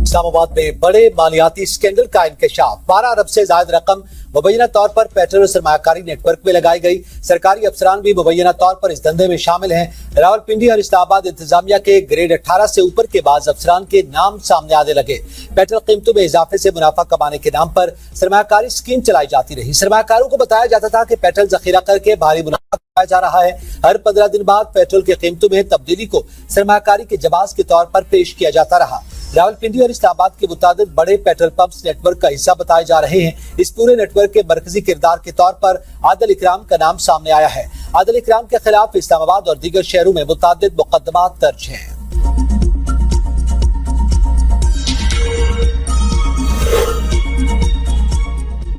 इस्लामाबाद में बड़े मालियाती स्कैंडल का इंकशाफ। 12 अरब से ज्यादा रकम मुबैना तौर पर पेट्रोल सरमायाकारी नेटवर्क में लगाई गई। सरकारी अफसरान भी मुबैना तौर पर इस धंधे में शामिल हैं। रावलपिंडी और इस्लामाबाद इंतजामिया के ग्रेड 18 से ऊपर के बाज़ अफसरान के नाम सामने आने लगे। पेट्रोल कीमतों में इजाफे से मुनाफा कमाने के नाम पर सरमायाकारी स्कीम चलाई जाती रही। सरमायाकारों को बताया जाता था कि पेट्रोल जखीरा करके भारी मुनाफा कमाया जा रहा है। हर 15 दिन बाद पेट्रोल की कीमतों में तब्दीली को सरमायाकारी के जवाब के तौर पर पेश किया जाता रहा। रावलपिंडी और इस्लामाबाद के मुताबिक बड़े पेट्रोल पंप्स नेटवर्क का हिस्सा बताए जा रहे हैं। इस पूरे नेटवर्क के मरकजी किरदार के तौर पर आदिल इकराम का नाम सामने आया है। आदिल इकराम के खिलाफ इस्लामाबाद और दीगर शहरों में मुतअद्दिद मुकदमात दर्ज हैं।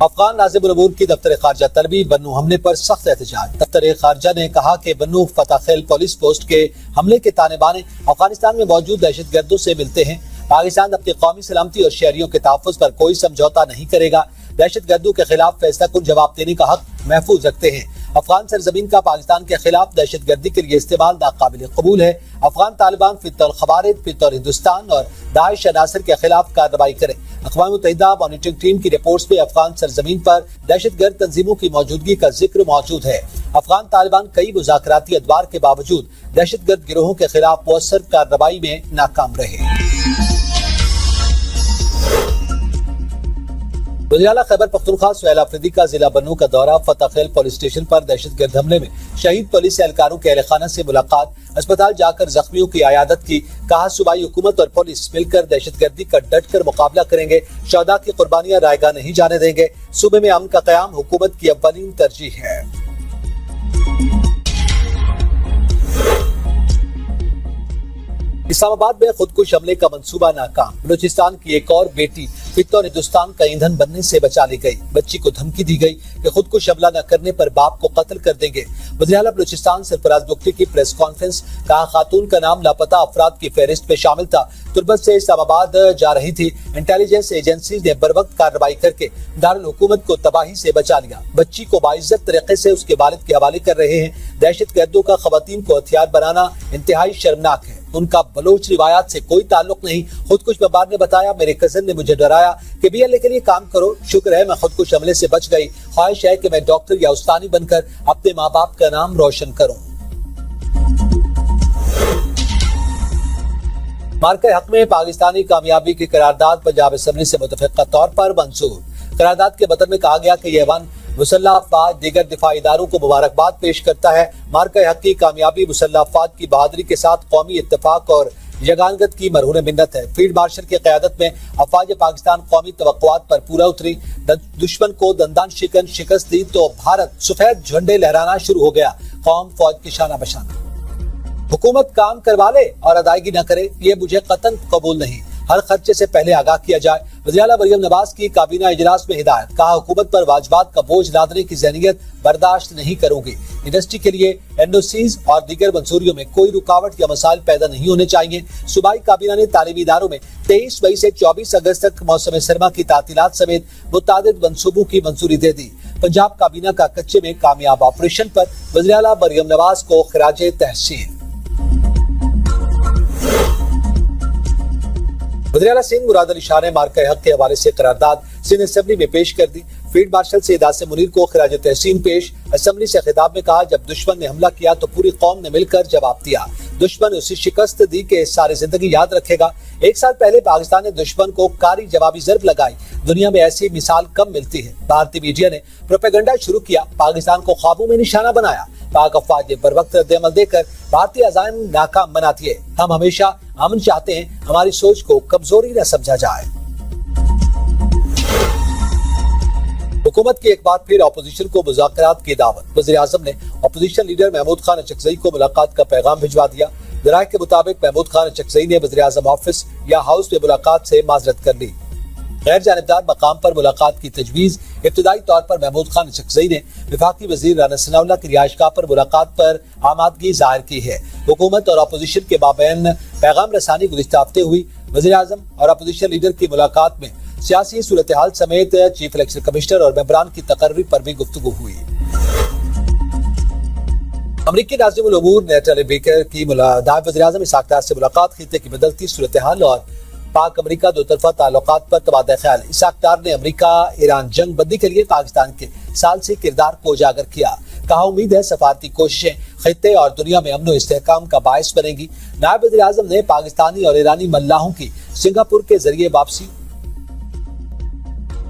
अफगान नाज़िमुल उमूर की दफ्तर खारजा तलबी बन्नू हमले पर सख्त एहतजाज। दफ्तर खारजा ने कहा कि बन्नू फताखेल पुलिस पोस्ट के हमले के ताने बाने अफगानिस्तान में मौजूद दहशतगर्दों से मिलते हैं। पाकिस्तान अपनी कौमी सलामती और शहरियों के तहफ़्फ़ुज़ पर कोई समझौता नहीं करेगा। दहशतगर्दों के खिलाफ फैसला कुन जवाब देने का हक महफूज रखते हैं। अफगान सरजमीन का पाकिस्तान के खिलाफ दहशतगर्दी के लिए इस्तेमाल नाकाबिल कबूल है। अफगान तालिबान फितौर खवारिज, फितौर हिंदुस्तान और दाइश अनासर के खिलाफ कार्रवाई करें। अक़वाम मुत्तहिदा मॉनिटरिंग टीम की रिपोर्ट्स में अफगान सरजमीन पर दहशतगर्द तंजीमों की मौजूदगी का जिक्र मौजूद है। अफगान तालिबान कई मुज़ाकराती अदवार के बावजूद दहशतगर्द गिरोहों के खिलाफ मुअस्सर कार्रवाई में नाकाम रहे। वज़ीर-ए-आला खैबर पख्तूनख्वा सुहेल आफरीदी का जिला बन्नू का दौरा। फताखेल पुलिस स्टेशन पर दहशतगर्द हमले में शहीद पुलिस एहलकारों के अहलखाना से मुलाकात। अस्पताल जाकर जख्मियों की आयादत की। कहा सूबाई हुकूमत और पुलिस मिलकर दहशतगर्दी का डट कर मुकाबला करेंगे। शहदा की कुर्बानियां रायगा नहीं जाने देंगे। सूबे में अमन का क़याम हुकूमत की अव्वलीन तरजीह है। इस्लामाबाद में खुदकुश हमले का मंसूबा नाकाम। बलूचिस्तान की एक और बेटी फितौर हिंदुस्तान का ईंधन बनने से बचा ली गई। बच्ची को धमकी दी गई कि खुदकुश हमला न करने पर बाप को कत्ल कर देंगे। वज़ीर-ए-आला बलूचिस्तान सरफराज बुगटी की प्रेस कॉन्फ्रेंस। कहा खातून का नाम लापता अफराद की फहरिस्त में शामिल था। तुर्बत से इस्लामाबाद जा रही थी। इंटेलिजेंस एजेंसी ने बर वक्त कार्रवाई करके दारुल हुकूमत को तबाही से बचा लिया। बच्ची को बाइज्जत तरीके से उसके वालिद के हवाले कर रहे हैं। दहशतगर्दों का खवातीन को हथियार बनाना इंतहाई शर्मनाक है। उनका बलोच रिवायात से कोई ताल्लुक नहीं। खुदकुश बमबार ने बताया, मेरे कजन ने मुझे डराया कि बीएलए के लिए काम करो। शुक्र है मैं खुदकुश हमले से बच गई। ख्वाहिश है कि मैं डॉक्टर या उस्तानी बनकर अपने माँ बाप का नाम रोशन करूं। मार्के हक में पाकिस्तानी कामयाबी की करारदाद पंजाब असेंबली से मुतफ़िक़ा तौर पर मंजूर। करारदाद के बतन में कहा गया कि यह ऐवान मुसल्लह अफवाज दीगर दिफाई इदारों को मुबारकबाद पेश करता है। मार्के हक की कामयाबी मुसल्लह अफवाज की बहादुरी के साथ कौमी इत्तेफाक और यगानगत की मरहून मिन्नत है। फील्ड मार्शल की क़यादत में अफवाज पाकिस्तान कौमी तवक्कुआत पर पूरा उतरी। दुश्मन को दंदान शिकन शिकस्त दी तो भारत सफेद झंडे लहराना शुरू हो गया। कौम फौज की शाना बशाना। हुकूमत काम करवा ले और अदायगी न करे, ये मुझे कतन कबूल नहीं। हर खर्चे से पहले आगाह किया जाए। वज़ीर-ए-आला मरियम नवाज की काबीना इजलास में हिदायत। कहा हुकूमत पर वाजिबात का बोझ लादने की ज़हनियत बर्दाश्त नहीं करूंगी। इंडस्ट्री के लिए एनओसीज और दीगर मंजूरियों में कोई रुकावट या मसाइल पैदा नहीं होने चाहिए। सूबाई काबीना ने तालीमी इदारों में 23 मई से 24 अगस्त तक मौसम सरमा की तातीलात समेत मुतादिद मंसूबों की मंजूरी दे दी। पंजाब काबीना का कच्चे में कामयाब ऑपरेशन पर वज़ीर-ए-आला मरियम नवाज को खिराजे तहसीन। वज़ीर-ए-आला सिंध मुराद अली शाह ने मार्के हक के हवाले से करारदाद सिंध असेंबली में पेश कर दी। फील्ड मार्शल से इदासे मुनीर को खिराज तहसीन पेश। असेंबली से खिताब में कहा, जब दुश्मन ने हमला किया तो पूरी कौम ने मिलकर जवाब दिया। दुश्मन उसे शिकस्त दी कि सारी जिंदगी याद रखेगा। 1 साल पहले पाकिस्तान ने दुश्मन को कारी जवाबी ज़रब लगाई। दुनिया में ऐसी मिसाल कम मिलती है। भारतीय मीडिया ने प्रोपेगेंडा शुरू किया, पाकिस्तान को ख्वाबों में निशाना बनाया। पाक अफवाज ने बर वक्त रद्द-ए-अमल देकर भारतीय अज़ाइम नाकाम बना दिए। हम हमेशा अमन चाहते हैं, हमारी सोच को कमजोरी न समझा जाए। हुकूमत की एक बार फिर अपोजिशन को मुज़ाकरात की दावत। वज़ीर-ए-आज़म ने अपोजिशन लीडर महमूद खान अचकज़ई को मुलाकात का पैगाम भिजवा दिया। ज़राए के मुताबिक महमूद खान अचकज़ई ने वज़ीर-ए-आज़म ऑफिस या हाउस में मुलाकात से माज़रत कर ली। गैर जानिबदार मकाम पर मुलाकात की तजवीज़। इब्तिदाई तौर पर महमूद खान अचकज़ई ने वफाकी वज़ीर राना सनाउल्लाह की रिहाइशगाह पर मुलाकात पर आमादगी जाहिर की है। हुकूमत और अपोजिशन के माबैन पैगाम रसानी गुज़िश्ता हफ्ते हुई। वज़ीर-ए-आज़म और अपोजिशन लीडर की मुलाकात में सियासी सूरत हाल समेत चीफ इलेक्शन कमिश्नर और मेंबरान की तकर्री पर भी गुफ्तगू हुई। अमरीकी नाज़िमुल उमूर नेटली बेकर की नायब वज़ीर-ए-आज़म इसहाक़ डार से मुलाकात खित्ते की बदलती सूरत हाल और पाक अमेरिका दो तरफा ताल्लुकात पर तबादला ख्याल। इसाक डार ने अमेरिका ईरान जंग बंदी के लिए पाकिस्तान के सालसी किरदार को उजागर किया। कहा उम्मीद है सफारती कोशिशें खित्ते और दुनिया में अमन व इस्तेहकाम का बायस बनेगी। नायब वज़ीर आज़म ने पाकिस्तानी और ईरानी मल्लाहों की सिंगापुर के जरिए वापसी।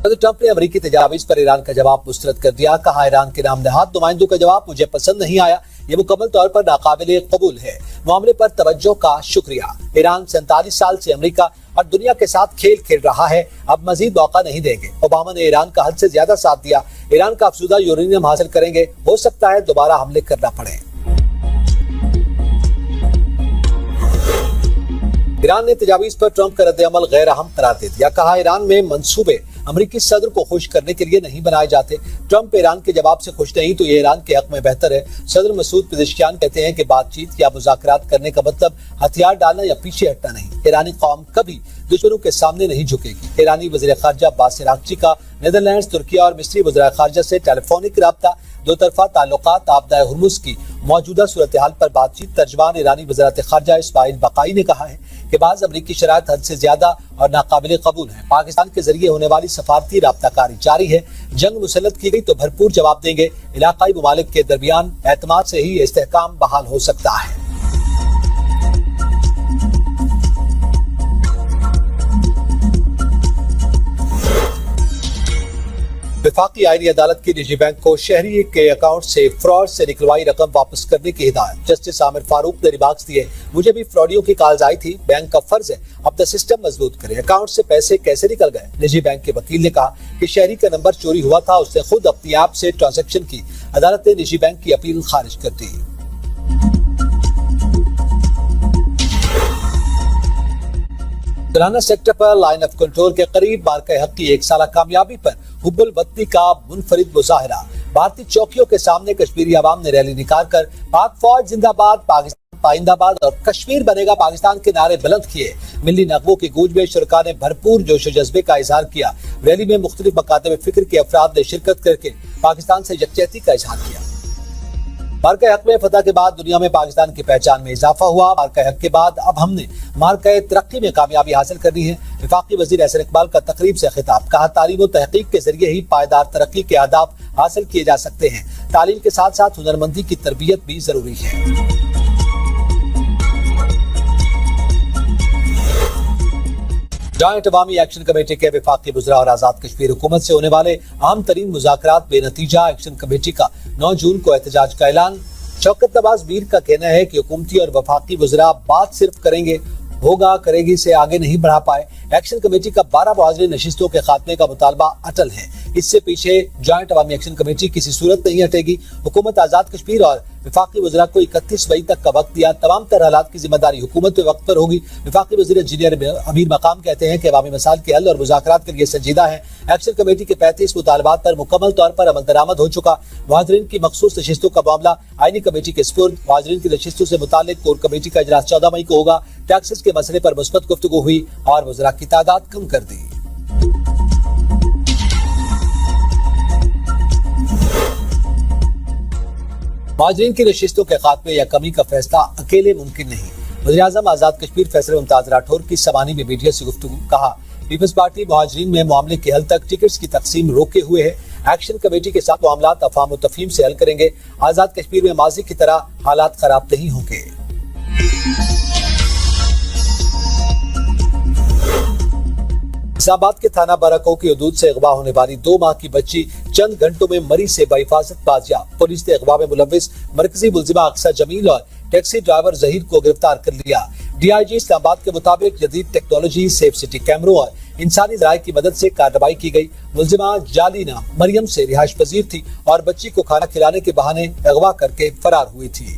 ट्रंप ने अमेरिकी तजावीज़ पर ईरान का जवाब मुस्तरद कर दिया। कहा ईरान के नाम नहाद नुमाइंदों का जवाब मुझे पसंद नहीं आया, ये मुकम्मल तौर पर नाकाबिले कबूल है। मामले पर तवज्जो का शुक्रिया। ईरान 47 साल से अमेरिका और दुनिया के साथ खेल खेल रहा है, अब मजीद मौका नहीं देंगे। ओबामा ने ईरान का हद से ज्यादा साथ दिया। ईरान का अफसूदा यूरेनियम हासिल करेंगे, हो सकता है दोबारा हमले करना पड़े। ईरान ने तजावीज़ पर ट्रंप का रद्द-ए-अमल गैर अहम करार दे दिया। कहा ईरान में मंसूबे अमेरिकी सदर को खुश करने के लिए नहीं बनाए जाते। ट्रंप ईरान के जवाब से खुश नहीं तो ये ईरान के हक में बेहतर है। सदर मसूद पेज़ेश्कियान कहते हैं कि बातचीत या मुज़ाकरात करने का मतलब हथियार डालना या पीछे हटना नहीं। ईरानी कौम कभी दुश्मनों के सामने नहीं झुकेगी। ईरानी वज़ीर ख़ारजा अब्बास अराग़ची का नीदरलैंड्स, तुर्की और मिस्री वज़ीर ख़ारजा से टेलीफोनिक राब्ता। दो तरफा ताल्लुकात, आपदा हुर्मुज़ की मौजूदा सूरत हाल पर बातचीत। तर्जमान ईरानी वज़ारत ख़ारजा इस्माइल बक़ाई ने कहा है कि बाज़ अमरीकी शराइत हद से ज्यादा और नाकाबिले कबूल है। पाकिस्तान के जरिए होने वाली सफारती राब्ताकारी जारी है। जंग मुसल्लत की गई तो भरपूर जवाब देंगे। इलाकाई ममालिक के दरमियान एतमाद से ही इस्तेहकाम बहाल हो सकता है। वफाकी आईनी अदालत की निजी बैंक को शहरी के अकाउंट से फ्रॉड से निकलवाई रकम वापस करने की हिदायत। जस्टिस आमिर फारूक ने रिमार्क्स दिए, मुझे भी फ्रॉडियों की कॉल्स आई थी, बैंक का फर्ज है अपना सिस्टम मजबूत करे। अकाउंट से पैसे कैसे निकल गए? निजी बैंक के वकील ने कहा कि शहरी का नंबर चोरी हुआ था, उसने खुद अपनी ऐप से ट्रांजैक्शन की। अदालत ने निजी बैंक की अपील खारिज कर दी। तराना सेक्टर पर लाइन ऑफ कंट्रोल के करीब मार्का हक की 1 साला कामयाबी पर हुब्बुल वतनी का मुनफरिद मुजाहिरा। भारतीय चौकियों के सामने कश्मीरी आवाम ने रैली निकाल कर पाक फौज जिंदाबाद, पाकिस्तान पाइंदाबाद और कश्मीर बनेगा पाकिस्तान के नारे बुलंद किए। मिली नगमों की गूंज में शुरका ने भरपूर जोश व जज्बे का इजहार किया। रैली में मुख्तलिफ मकातब फिक्र के अफराद ने शिरकत करके पाकिस्तान से यकजहती का इजहार किया। मार्का हक में फतह के बाद दुनिया में पाकिस्तान की पहचान में इजाफा हुआ। मार्का हक के बाद अब हमने मार्का तरक्की में कामयाबी हासिल करनी है। वफाकी वजीर एहसन इकबाल का तकरीब से खिताब। कहा तालीम और तहकीक के जरिए ही पायदार तरक्की के आदाब हासिल किए जा सकते हैं। तालीम के साथ साथ हुनरमंदी की तरबियत भी जरूरी है। जॉइंट अवामी एक्शन कमेटी के वफाकी वज़रा और आज़ाद कश्मीर हुकूमत से होने वाले अहम तरीन मुज़ाकरात बेनतीजा। एक्शन कमेटी का 9 जून को एहतजाज का ऐलान। शौकत नवाज मीर का कहना है कि हुकूमती और वफाकी वज़रा बात सिर्फ करेंगे, होगा करेगी से आगे नहीं बढ़ा पाए। एक्शन कमेटी का 12 मुआज़रे नशिस्तों के खात्मे का मुतालबा अटल है। इससे पीछे जॉइंट अवामी एक्शन कमेटी किसी सूरत नहीं हटेगी। हुकूमत आज़ाद कश्मीर और वफाकी वज़रा को 31 मई तक का वक्त दिया। तमाम तरह हालात की जिम्मेदारी हुकूमत पे वक्त पर होगी। वफाकी वज़ीर इंजीनियर अमीर मकाम कहते हैं कि अवामी मसाइल के हल और मुज़ाकरात के लिए संजीदा है। एक्शन कमेटी के 35 मुतालबात पर मुकम्मल तौर पर अमल दरामद हो चुका। मुहाजिरीन की मखसूस नशिस्तों का मामला आईनी कमेटी के स्पुर्द। मुहाजिरीन की नशिस्तों से मुतालिक कोर कमेटी का इजलास 14 मई को होगा। टैक्सेस के मसले पर मुस्बत गुफ्तगू हुई और वज़रा की तादाद कम कर दी। मुहाजिरीन की नशिस्तों के खात्मे या कमी का फैसला अकेले मुमकिन नहीं। वज़ीर-ए-आज़म आज़ाद कश्मीर फैसल मुमताज राठौर की समानी में मीडिया से गुफ्तगू। कहा पीपल्स पार्टी मुहाजिरीन में मामले के हल तक टिकट्स की तकसीम रोके हुए है। एक्शन कमेटी के साथ मामलात अफ़हाम व तफ़हीम से हल करेंगे। आज़ाद कश्मीर में माजी की तरह हालात खराब नहीं होंगे। इस्लामाबाद के थाना बाराको की हदूद से अगवा होने वाली 2 माह की बच्ची चंद घंटों में मरी से बहिफाजत बाजियाब। पुलिस ने अगवा में मुलव्विस मरकजी मुलजिमा अक्सा जमील और टैक्सी ड्राइवर जहीर को गिरफ्तार कर लिया। डीआईजी इस्लामाबाद के मुताबिक जदीद टेक्नोलॉजी, सेफ सिटी कैमरों और इंसानी ज़राए की मदद से कार्रवाई की गई। मुलजिमा जालिना मरियम से रिहाइश पजीर थी और बच्ची को खाना खिलाने के बहाने अगवा करके फरार हुई थी।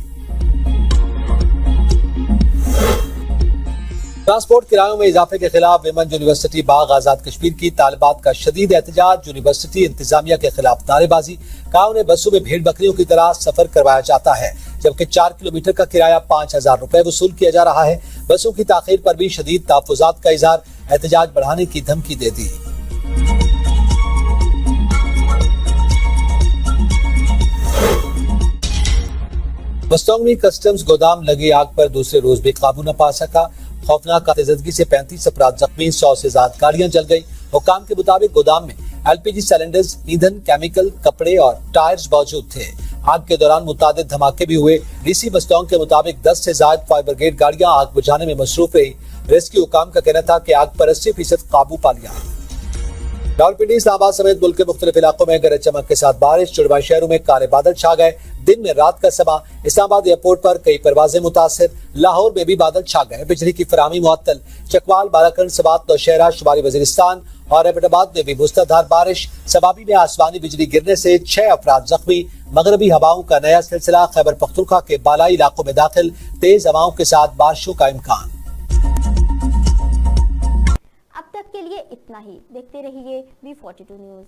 ट्रांसपोर्ट किरायों में इजाफे के खिलाफ विमन यूनिवर्सिटी बाग आजाद कश्मीर की तालिबात का शदीद एहतजाज। यूनिवर्सिटी इंतजामिया के खिलाफ नारेबाजी। कहा उन्हें बसों में भेड़ बकरियों की तरह सफर करवाया जाता है, जबकि 4 किलोमीटर का किराया 5000 रुपए वसूल किया जा रहा है। बसों की ताखीर पर भी शदीद तहफ़्फ़ुज़ात का इज़हार। एहतजाज बढ़ाने की धमकी दे दी। बस्तोंग में कस्टम्स गोदाम लगी आग पर दूसरे रोज भी काबू न पा सका। खौफनाक आतिशबाजी से 35 अफराद जख्मी, 100 से ज्यादा गाड़ियां जल गई। हुक्काम के मुताबिक गोदाम में LPG सिलेंडर्स, ईंधन, केमिकल, कपड़े और टायर्स मौजूद थे। आग के दौरान मुतादिद धमाके भी हुए। डीसी बस्टोंग के मुताबिक 10 से ज्यादा फायर ब्रिगेड गाड़ियां आग बुझाने में मसरूफ रही। रेस्क्यू हुक्काम का कहना था कि आग पर 80% काबू पा लिया। रावलपिंडी, इस्लामाबाद समेत मुल्क के मुख्तलिफ इलाकों में गरज चमक के साथ बारिश। जुड़वा शहरों में काले बादल छा गए। दिन में रात का समा। इस्लामाबाद एयरपोर्ट पर कई परवाजें मुतासिर। लाहौर में भी बादल छा गए। बिजली की फराहमी मुअत्तल। चकवाल, बाराकंड, सवात, नौशहरा, शुमारी वजीरिस्तान और एबटाबाद में भी मुसलधार बारिश। सबाबी में आसमानी बिजली गिरने से 6 अफराद जख्मी। मगरबी हवाओं का नया सिलसिला। खैबर पख्तूनख्वा के बालाई इलाकों में दाखिल। तेज हवाओं के साथ बारिशों का इम्कान। अब तक के लिए इतना ही। देखते रहिए V42 न्यूज़।